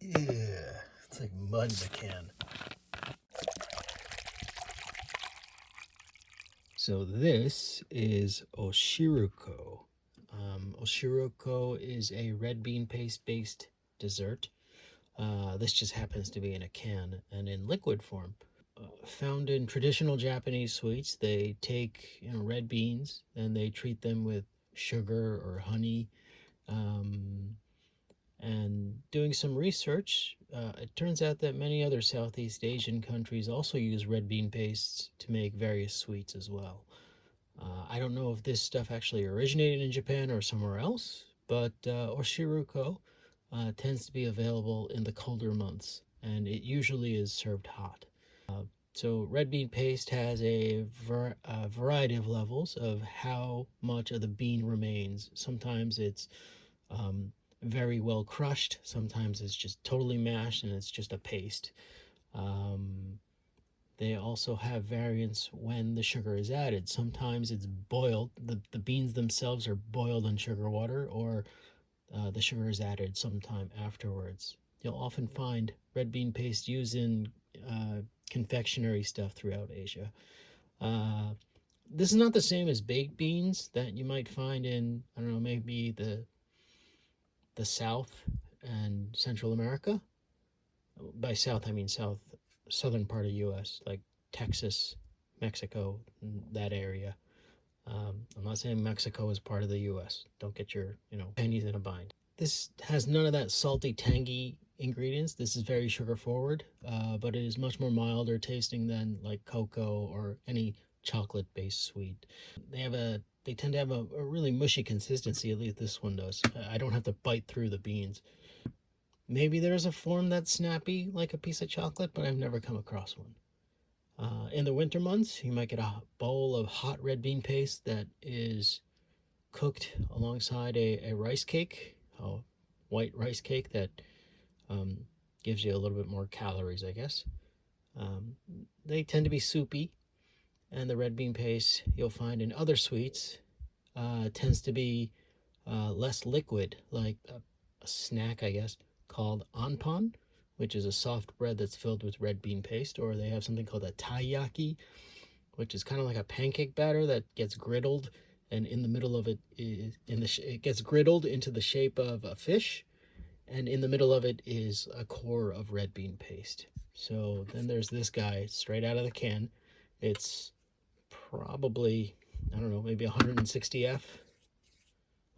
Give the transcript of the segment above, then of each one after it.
Yeah, it's like mud in a can. So this is oshiruko. Oshiruko is a red bean paste based dessert. This just happens to be in a can and in liquid form. Found in traditional Japanese sweets, they take red beans and they treat them with sugar or honey. And doing some research, it turns out that many other Southeast Asian countries also use red bean pastes to make various sweets as well. I don't know if this stuff actually originated in Japan or somewhere else, but oshiruko tends to be available in the colder months, and it usually is served hot. So red bean paste has a variety of levels of how much of the bean remains. Sometimes it's very well crushed. Sometimes it's just totally mashed and it's just a paste. They also have variants when the sugar is added. Sometimes it's boiled. The beans themselves are boiled in sugar water, or the sugar is added sometime afterwards. You'll often find red bean paste used in confectionery stuff throughout Asia. This is not the same as baked beans that you might find in, I don't know, maybe the South and Central America. By South, I mean southern part of the U.S., like Texas, Mexico, that area. I'm not saying Mexico is part of the U.S. Don't get your, pennies in a bind. This has none of that salty, tangy ingredients. This is very sugar forward, but it is much more milder tasting than like cocoa or any chocolate-based sweet. They tend to have a really mushy consistency, at least this one does. I don't have to bite through the beans. Maybe there's a form that's snappy like a piece of chocolate, but I've never come across one. In the winter months, you might get a bowl of hot red bean paste that is cooked alongside a rice cake, a white rice cake that gives you a little bit more calories, I guess. They tend to be soupy, and the red bean paste you'll find in other sweets tends to be less liquid, like a snack, I guess, called anpan, which is a soft bread that's filled with red bean paste, or they have something called a taiyaki, which is kind of like a pancake batter that gets griddled, and in the middle of it is it gets griddled into the shape of a fish, and in the middle of it is a core of red bean paste. So then there's this guy straight out of the can. It's probably, I don't know, maybe 160 F,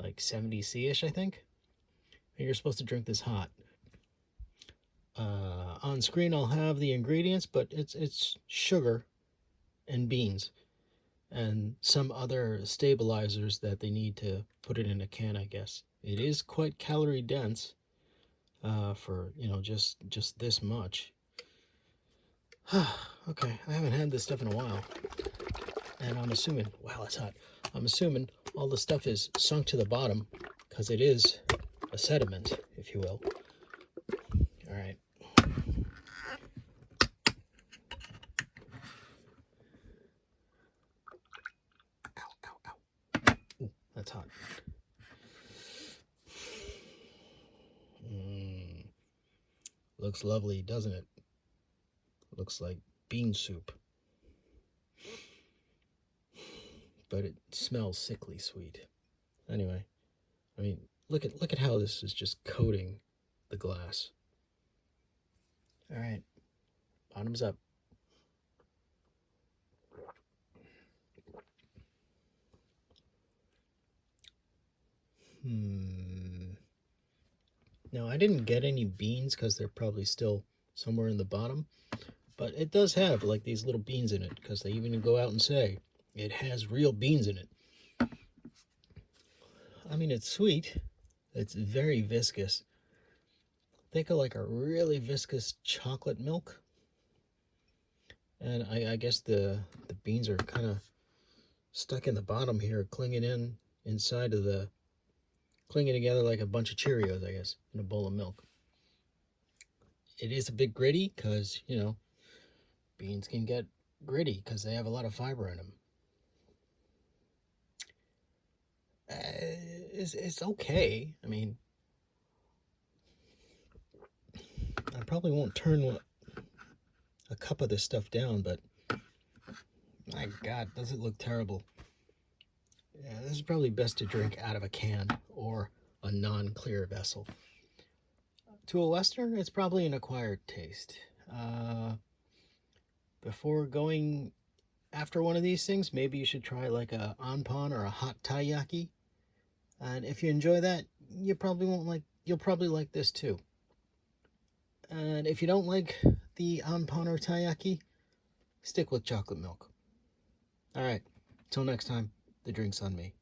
like 70 C-ish, I think. And you're supposed to drink this hot. On screen I'll have the ingredients, but it's sugar and beans and some other stabilizers that they need to put it in a can, I guess. It is quite calorie dense for, just this much. Okay, I haven't had this stuff in a while. And I'm assuming, wow, it's hot. I'm assuming all the stuff is sunk to the bottom because it is a sediment, if you will. All right. Ooh, that's hot. Looks lovely, doesn't it? Looks like bean soup. But it smells sickly sweet. Anyway, I mean, look at how this is just coating the glass. All right, bottoms up. Now, I didn't get any beans because they're probably still somewhere in the bottom, but it does have like these little beans in it because they even go out and say it has real beans in it. I mean, it's sweet. It's very viscous. Think of like a really viscous chocolate milk. And I guess the beans are kind of stuck in the bottom here, clinging inside of the, clinging together like a bunch of Cheerios, I guess, in a bowl of milk. It is a bit gritty because, beans can get gritty because they have a lot of fiber in them. It's okay. I mean, probably won't turn a cup of this stuff down, but my God, does it look terrible. Yeah, this is probably best to drink out of a can or a non-clear vessel. To a Westerner, it's probably an acquired taste. Before going after one of these things, maybe you should try like a anpan or a hot taiyaki. And if you enjoy that, you'll probably like this too. And if you don't like the anpan or taiyaki, stick with chocolate milk. All right, till next time, the drink's on me.